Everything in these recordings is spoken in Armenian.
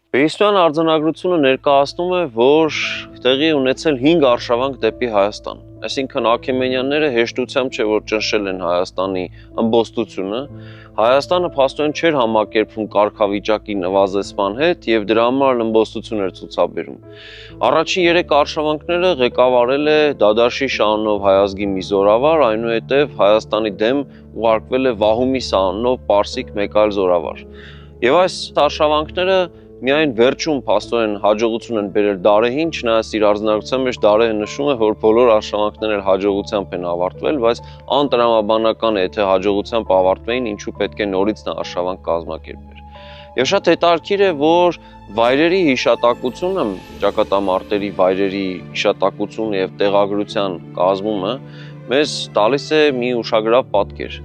Բեհիստոյան արձանագրությունը ներկայացնում է, որ տեղի ունեցել 5 արշավանք դեպի Հայաստան։ Այսինքն Աքեմենյանները հեշտությամբ չէ որ ճնշել են Հայաստանի ըմբոստությունը, Հայաստանը փաստորեն չէր համակերպվում կարգավիճակի նվազեցման հետ եւ դրա համար ըմբոստություն էր ցուցաբերում։ Առաջին 3 արշավանքները ղեկավարել է Դադաշի շանունով հայազգի մի զորավար, այնուհետև Հայաստանի դեմ ուղարկվել է Վահումի անունով պարսիկ մեկ այլ զորավար։ Եվ այս արշավանքները միայն վերջում փաստորեն հաջողություն են բերել Դարեհին, չնայած իր արձանագրության մեջ Դարեհը նշում է, որ բոլոր արշավանքներն հաջողությամբ են ավարտվել, բայց անտրամաբանական է, եթե հաջողությամբ ավարտվեին, ինչու պետք է նորից նա արշավանք կազմակերպեր։ Եվ շատ հետաքրքիր է, որ վայրերի հիշատակությունը, ճակատամարտերի վայրերի հիշատակությունը եւ տեղագրության կազմումը մեզ տալիս է մի ուշագրավ պատկեր,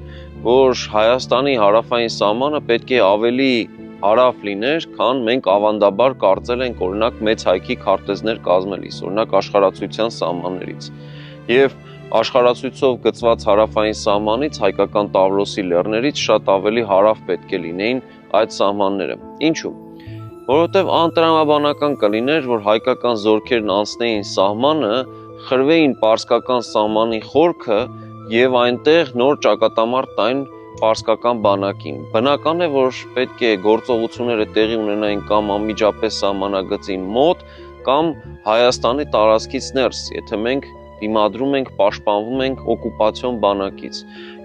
որ Հայաստանի հարավային սահմանը պետք է ավելի հարավ լիներ, քան մենք ավանդաբար կարծել ենք օրինակ մեծ հայքի քարտեզներ կազմելիս, օրինակ աշխարհացույցյան սահմաններից։ Եվ աշխարհացույցով գծված հարավային սահմանից հայկական Տավրոսի լեռներից շատ ավելի հարավ պետք է լինեին այդ սահմանները։ Ինչու՞։ Որովհետև անտրամաբանական կլիներ, որ հայկական զորքերն անցնեին սահմանը, խրվեին պարսկական սահմանի խորքը եւ այնտեղ նոր ճակատամարտ տային պարսկական բանակին։ Բնական է, որ պետք է գործողությունները տեղի ունենային կամ անմիջապես սահմանագծին մոտ, կամ Հայաստանի տարածքից ներս, եթե մենք դիմադրում ենք, պաշտպանվում ենք օկուպացիոն բանակից։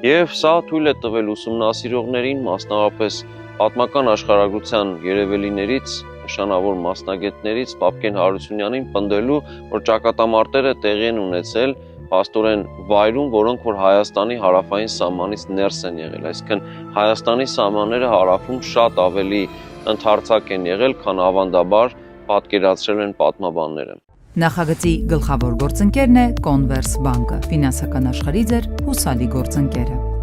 Եվ սա թույլ է տվել ուսումնասիրողներին, մասնավորապես պատմական աշխարհագրության երևելիներից, նշանավոր մասնագետներից Պապկեն Հարությունյանին պնդելու, որ ճակատամարտերը տեղի են ունեցել փաստորեն վայրում, որոնք որ Հայաստանի հարավային սահմանից ներս են եղել, այսինքն Հայաստանի սահմանները հարավում շատ ավելի ընդարձակ են եղել, քան ավանդաբար պատկերացրել են պատմաբանները։ Նախագծի գլխավոր գործընկերն է Կոնվերս բանկը, ֆինանսական աշխարհի ձեր հուսալի գործընկերը։